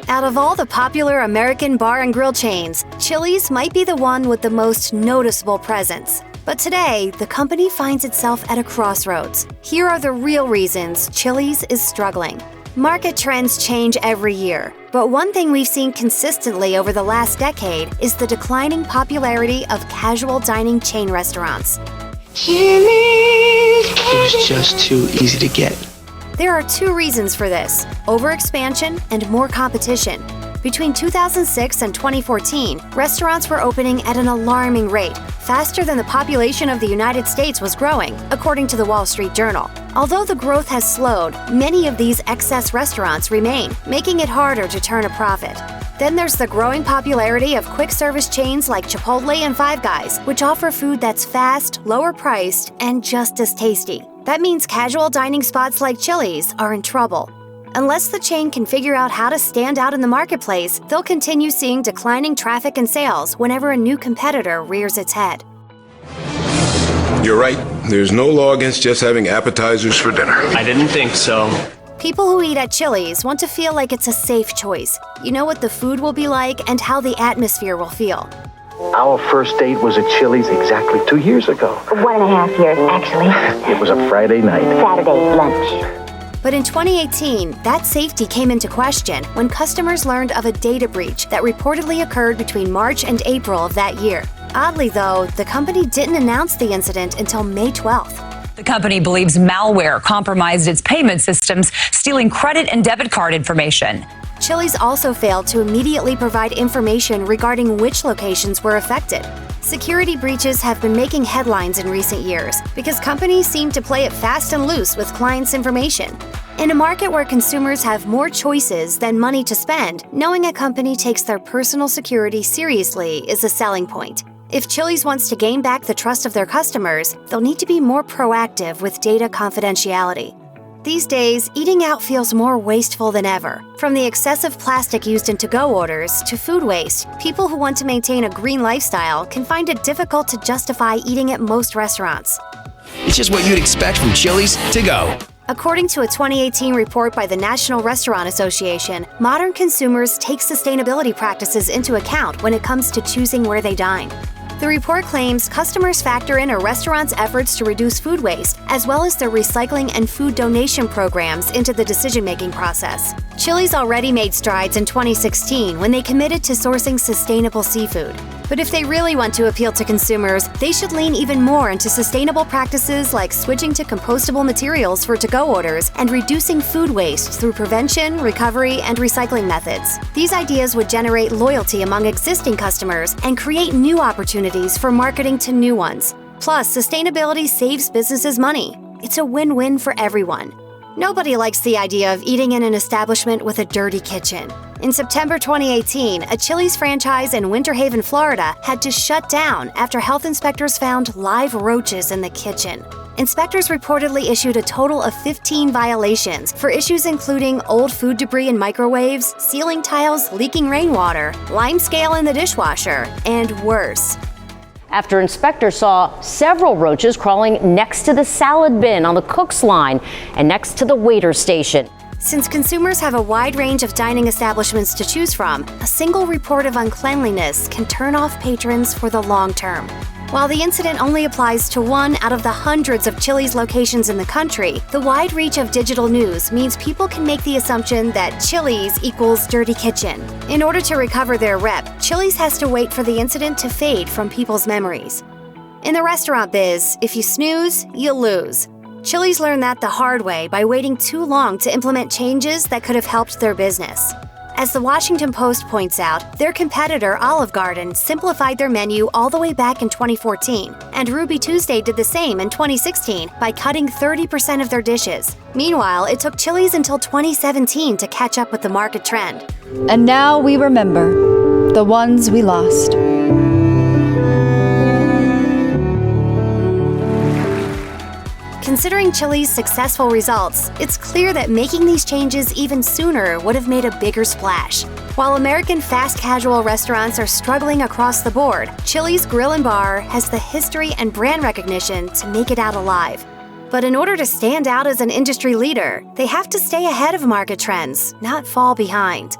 Out of all the popular American bar and grill chains, Chili's might be the one with the most noticeable presence. But today, the company finds itself at a crossroads. Here are the real reasons Chili's is struggling. Market trends change every year, but one thing we've seen consistently over the last decade is the declining popularity of casual dining chain restaurants. Chili's. It was just too easy to get. There are two reasons for this: overexpansion and more competition. Between 2006 and 2014, restaurants were opening at an alarming rate, faster than the population of the United States was growing, according to the Wall Street Journal. Although the growth has slowed, many of these excess restaurants remain, making it harder to turn a profit. Then there's the growing popularity of quick-service chains like Chipotle and Five Guys, which offer food that's fast, lower-priced, and just as tasty. That means casual dining spots like Chili's are in trouble. Unless the chain can figure out how to stand out in the marketplace, they'll continue seeing declining traffic and sales whenever a new competitor rears its head. You're right. There's no law against just having appetizers for dinner. I didn't think so. People who eat at Chili's want to feel like it's a safe choice. You know what the food will be like and how the atmosphere will feel. Our first date was at Chili's exactly 2 years ago. 1.5 years, actually. It was a Friday night. Saturday lunch. But in 2018, that safety came into question when customers learned of a data breach that reportedly occurred between March and April of that year. Oddly, though, the company didn't announce the incident until May 12th. The company believes malware compromised its payment systems, stealing credit and debit card information. Chili's also failed to immediately provide information regarding which locations were affected. Security breaches have been making headlines in recent years because companies seem to play it fast and loose with clients' information. In a market where consumers have more choices than money to spend, knowing a company takes their personal security seriously is a selling point. If Chili's wants to gain back the trust of their customers, they'll need to be more proactive with data confidentiality. These days, eating out feels more wasteful than ever. From the excessive plastic used in to-go orders to food waste, people who want to maintain a green lifestyle can find it difficult to justify eating at most restaurants. It's just what you'd expect from Chili's to go. According to a 2018 report by the National Restaurant Association, modern consumers take sustainability practices into account when it comes to choosing where they dine. The report claims customers factor in a restaurant's efforts to reduce food waste, as well as their recycling and food donation programs into the decision-making process. Chili's already made strides in 2016 when they committed to sourcing sustainable seafood. But if they really want to appeal to consumers, they should lean even more into sustainable practices like switching to compostable materials for to-go orders and reducing food waste through prevention, recovery, and recycling methods. These ideas would generate loyalty among existing customers and create new opportunities for marketing to new ones. Plus, sustainability saves businesses money. It's a win-win for everyone. Nobody likes the idea of eating in an establishment with a dirty kitchen. In September 2018, a Chili's franchise in Winter Haven, Florida, had to shut down after health inspectors found live roaches in the kitchen. Inspectors reportedly issued a total of 15 violations for issues including old food debris in microwaves, ceiling tiles leaking rainwater, lime scale in the dishwasher, and worse. After inspectors saw several roaches crawling next to the salad bin on the cook's line and next to the waiter station. Since consumers have a wide range of dining establishments to choose from, a single report of uncleanliness can turn off patrons for the long term. While the incident only applies to one out of the hundreds of Chili's locations in the country, the wide reach of digital news means people can make the assumption that Chili's equals dirty kitchen. In order to recover their rep, Chili's has to wait for the incident to fade from people's memories. In the restaurant biz, if you snooze, you lose. Chili's learned that the hard way by waiting too long to implement changes that could have helped their business. As the Washington Post points out, their competitor Olive Garden simplified their menu all the way back in 2014, and Ruby Tuesday did the same in 2016 by cutting 30% of their dishes. Meanwhile, it took Chili's until 2017 to catch up with the market trend. And now we remember the ones we lost. Considering Chili's successful results, it's clear that making these changes even sooner would have made a bigger splash. While American fast casual restaurants are struggling across the board, Chili's Grill & Bar has the history and brand recognition to make it out alive. But in order to stand out as an industry leader, they have to stay ahead of market trends, not fall behind.